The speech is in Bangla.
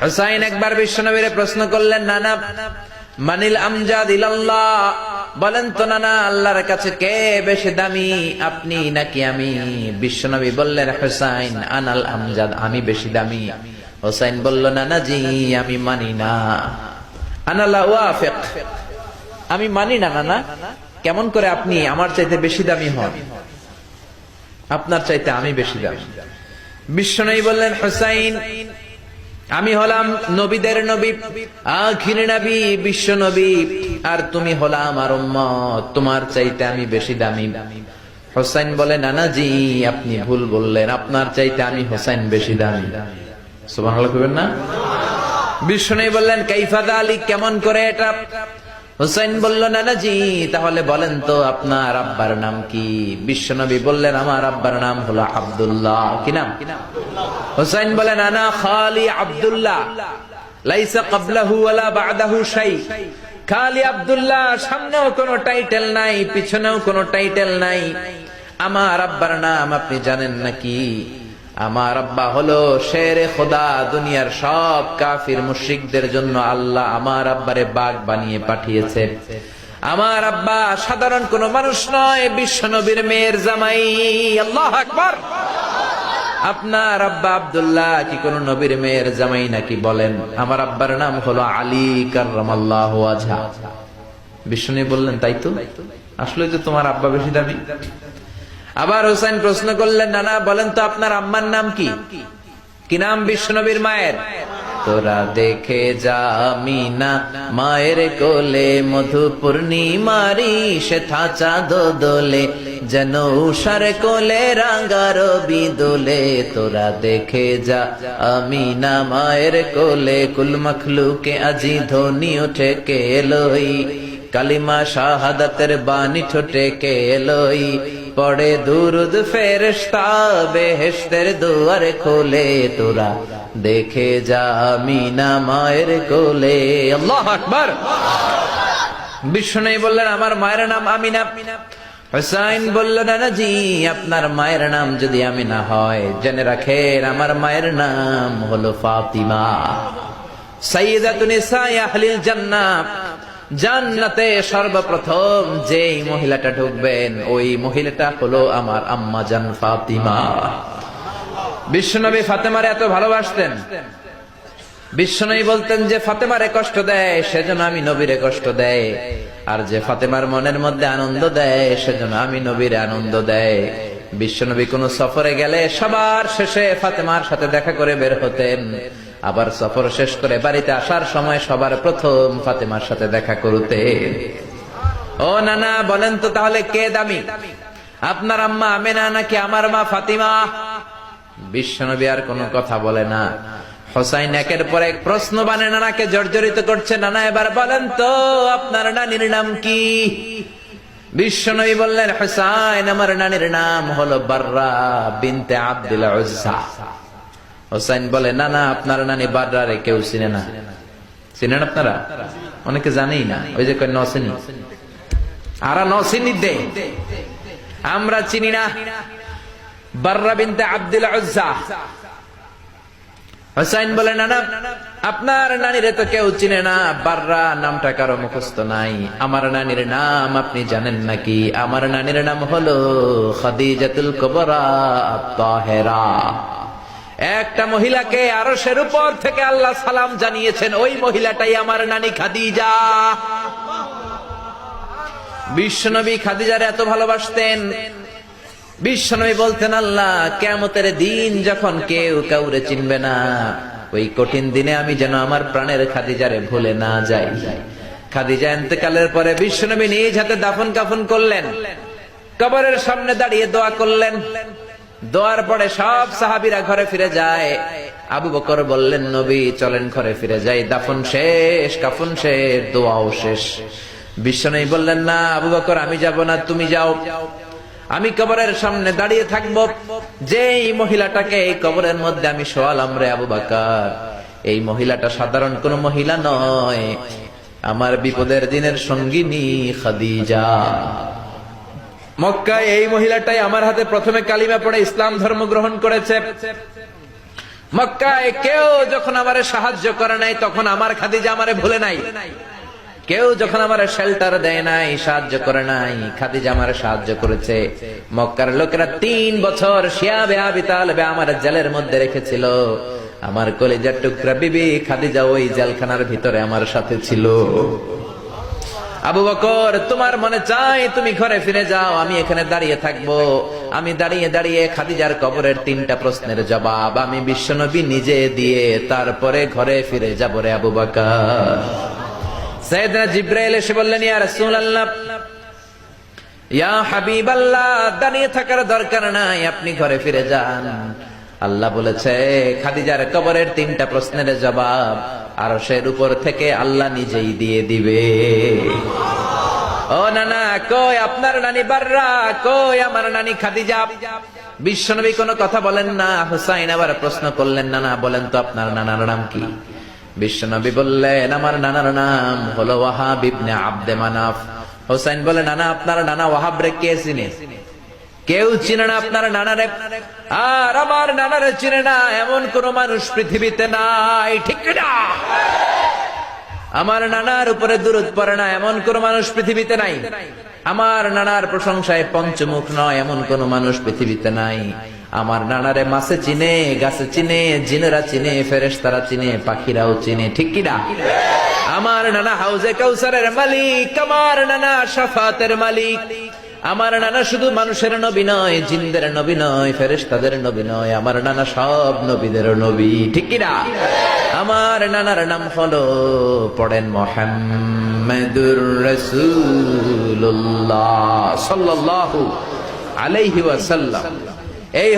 হুসাইন একবার বিশ্বনবীরে প্রশ্ন করলেন, নানা মানিল আমজাদ ইলাল্লাহ, বলেন তো নানা আল্লাহর কাছে কে বেশি দামি, আপনি নাকি আমি? বিশ্বনবী বললেন, হুসাইন আনাল আমজাদ, আমি বেশি দামি। হুসাইন বলল, নানা জি আমি মানি না, আনা লা ওয়াফিক, আমি মানি না নানা। কেমন করে আপনি আমার চাইতে বেশি দামি হন? আপনার চাইতে আমি বেশি দামি। বিশ্বনবী বললেন, হুসাইন আমি হলাম নবীদের নবী, আখির নবী, বিশ্ব নবী, আর তুমি হলা আমার উম্মত, তোমার চাইতে আমি বেশি দামি। হুসাইন বলে, নানা জি আপনি ভুল বললেন, আপনার চাইতে আমি হুসাইন বেশি দামি। সুবহানাল্লাহ কইবেন না? বিশ্বনবী বললেন, কাইফা যালিক, কেমন করে এটা? হুসাইন বলল, নানা জি তাহলে বলেন তো আপনার আব্বার নাম কি? বিশ্বনবী বললেন, আমার আব্বার নাম হলো আব্দুল্লাহ। কি নাম? হুসাইন বলেন, আনা খালি আব্দুল্লাহ, লাইসা ক্বাবলাহু ওয়ালা বা'দাহু শাই। খালি আব্দুল্লাহ, সামনেও কোনো টাইটেল নাই, পিছনেও কোনো টাইটেল নাই। আমার আব্বার নাম আপনি জানেন নাকি? আমার আব্বা হলো শেরে খোদা, দুনিয়ার সব কাফির মুশরিকদের জন্য আল্লাহ আমার আব্বারে বাগ বানিয়ে পাঠিয়েছে। আমার আব্বা সাধারণ কোন মানুষ নয়, বিশ্বনবীর মেয়ের জামাই। আল্লাহু আকবার। আপনার আব্বা আব্দুল্লাহ কি কোন নবীর মেয়ের জামাই নাকি? বলেন, আমার আব্বার নাম হলো আলী কাররামাল্লাহু ওয়াজহা। বিশ্বনবী বললেন, তাই তো, আসলে তো তোমার আব্বা বেশি দামি। আবার হুসাইন প্রশ্ন করলেন, নানা বলেন তো আপনার আম্মার নাম কি? কি নাম বিশ্বনবীর মায়ের? তোরা দেখে যা আমিনা মায়ের কোলে, মধু পূর্ণিমারি সেথা চাঁদ দোলে, যেন উষার কোলে রাঙা রবি দোলে। তোরা দেখে যা আমিনা মায়ের কোলে, কুল মখলুকে আজি ধ্বনি ওঠে কে এলোই, কালিমা শাহাদাতের বাণী ঠোঁটে কে এলোই, পড়ে দুরুদ ফেরেশতা বেহেশতের দুয়ার খোলে। তোরা দেখে যা আমিনা মায়ের কোলে। আল্লাহু আকবার। বিশ্বনবী বললেন, আমার মায়ের নাম আমিনা। হুসাইন বলল, নানা জি আপনার মায়ের নাম যদি আমিনা হয়, জেনে রাখেন আমার মায়ের নাম হলো ফাতিমা, সাইয়্যিদাতুন নিসাই আহলিল জান্নাহ। জান্নাতে সর্বপ্রথম যেই মহিলাটা ঢুকবেন, ওই মহিলাটা হলো আমার আম্মা জান ফাতিমা। বিশ্বনবী ফাতেমারে এত ভালোবাসতেন, বিশ্বনবী বলতেন যে ফাতেমারে কষ্ট দেয় সেজন্য আমি নবীরে কষ্ট দেয়, আর যে ফাতেমার মনের মধ্যে আনন্দ দেয় সেজন্য আমি নবীরে আনন্দ দেয়। বিশ্বনবী কোন সফরে গেলে সবার শেষে ফাতেমার সাথে দেখা করে বের হতেন, আবার সফর শেষ করে বাড়িতে আসার সময় সবার প্রথম ফাতেমার সাথে দেখা করতেন। ও নানা বলেন তো তাহলে কে দামি, আপনার আম্মা আমেনা নাকি আমার মা ফাতিমা? বিশ্বনবী আর কোনো কথা বলে না। হুসাইন একের পর এক প্রশ্ন বানে নানাকে জর্জরিত করছে, নানা এবার বলেন তো আপনার নানির নাম কি? বিশ্বনবী বললেন, হুসাইন আমার নানির নাম হলো বাররা বিনতে আব্দুল উজ্জা। হুসাইন বলে, নানা আপনার নানি বাররা রে কেউ চিনে না। চিনেন আপনারা? অনেকে জানেই না, ওই যে কয় নচিনি, আরা নচিনি দে, আমরা চিনি না বাররা বিনতে আব্দুল উজ্জা। হুসাইন বলে, নানা আপনার নানিরে তো কেউ চিনে না, বাররা নামটা কারো মুখস্থ নাই। আমার নানির নাম আপনি জানেন নাকি? আমার নানির নাম হলো খাদিজাতুল কুবরা আত-তাহেরা। একটা মহিলাকে আরশের উপর থেকে আল্লাহ সালাম জানিয়েছেন, ওই মহিলাটাই আমার নানি খাদিজা। বিশ্বনবী খাদিজারে এত ভালোবাসতেন, বিশ্বনবী বলতেন, আল্লাহ কিয়ামতের দিন যখন কেউ কাউরে চিনবে না, ওই কঠিন দিনে আমি যেন আমার প্রাণের খাদিজারে ভুলে না যাই। খাদিজা ইন্তেকালের পরে বিশ্বনবী নিজ হাতে দাফন কাফন করলেন, কবরের সামনে দাঁড়িয়ে দোয়া করলেন। দোয়ার পরে সব সাহাবীরা ঘরে ফিরে যায়। আবু বকর বললেন, নবী চলেন ঘরে ফিরে যাই, দাফন শেষ, কাফন শেষ, দোয়াও শেষ। বিশ্বনবী বললেন, না আবু বকর আমি যাব না, তুমি যাও, আমি কবরের সামনে দাঁড়িয়ে থাকব। যেই মহিলাটাকে এই কবরের মধ্যে আমি শোয়ালাম রে আবু বকর, এই মহিলাটা সাধারণ কোন মহিলা নয়, আমার বিপদের দিনের সঙ্গিনী খাদিজা। মক্কায় এই মহিলাটাই আমার হাতে প্রথমে কালিমা পড়ে ইসলাম ধর্ম গ্রহণ করেছে। মক্কায় কেউ যখন আমারে সাহায্য করে নাই, তখন আমার খাদিজা আমারে ভুলে নাই। কেউ যখন আমারে শেল্টার দেয় নাই, সাহায্য করে নাই, খাদিজা আমারে সাহায্য করেছে। মক্কার লোকেরা 3 বছর শিয়াবে আবি তালেবে আমার জেলের মধ্যে রেখেছিল। আমার কলিজার টুকরা বিবি খাদিজা ওই জেলখানার ভিতরে আমার সাথে ছিল। আবু বকর, তোমার মনে চাই তুমি ঘরে ফিরে যাও, আমি এখানে দাঁড়িয়ে থাকবো। আমি দাঁড়িয়ে দাঁড়িয়ে খাদিজার কবরের 3টা প্রশ্নের জবাব আমি বিশ্বনবী নিজে দিয়ে তারপরে ঘরে ফিরে যাব রে আবু বকর। সাইয়েদনা জিবরাইল এসে বললেন, ইয়া রাসূলুল্লাহ, ইয়া হাবিবাল্লাহ, দাঁড়িয়ে থাকার দরকার নাই, আপনি ঘরে ফিরে যান। আল্লাহ বলেছে খাদিজার কবরের 3টা প্রশ্নের জবাব আরশের উপর থেকে আল্লাহ নিজেই দিয়ে দিবে। ও নানা, কই আপনার নানি বাররা, কই আমার নানি খাদিজা? বিশ্বনবী কোনো কথা বলেন না। হুসাইন আবার প্রশ্ন করলেন, নানা বলেন তো আপনার নানার নাম কি? বিশ্বনবী বললেন, আমার নানার নাম হলো ওয়াহাব ইবনে আব্দে মানাফ। হুসাইন বলে, নানা আপনার নানা ওয়াহাব রে কে চিনে? কেউ চিনে না আপনার নানারে। আর আমার নানারে চিনে না এমন কোন মানুষ পৃথিবীতে নাই, ঠিক না? আমার নানার উপরে দুরূদ পড়ে না এমন কোন মানুষ পৃথিবীতে নাই। আমার নানার প্রশংসায় পঞ্চমুখ নয় এমন কোন মানুষ পৃথিবীতে নাই। আমার নানারে মাছে চিনে, গাছে চিনে, জিনেরা চিনে, ফেরেশতারা চিনে, পাখিরাও চিনে, ঠিক কিনা? আমার নানা হাউজে কাউসারের মালিক, আমার নানা শাফাতের মালিক। আমার নানা শুধু মানুষের নবী নয়, জিনদের নবী নয়, ফেরেশতাদের নবী নয়, আমার নানা সব নবীদের নবী, ঠিক কিনা? আমার নানার নাম হলো, পড়েন, মুহাম্মাদুর রাসূলুল্লাহ সাল্লাল্লাহু আলাইহি ওয়াসাল্লাম। এই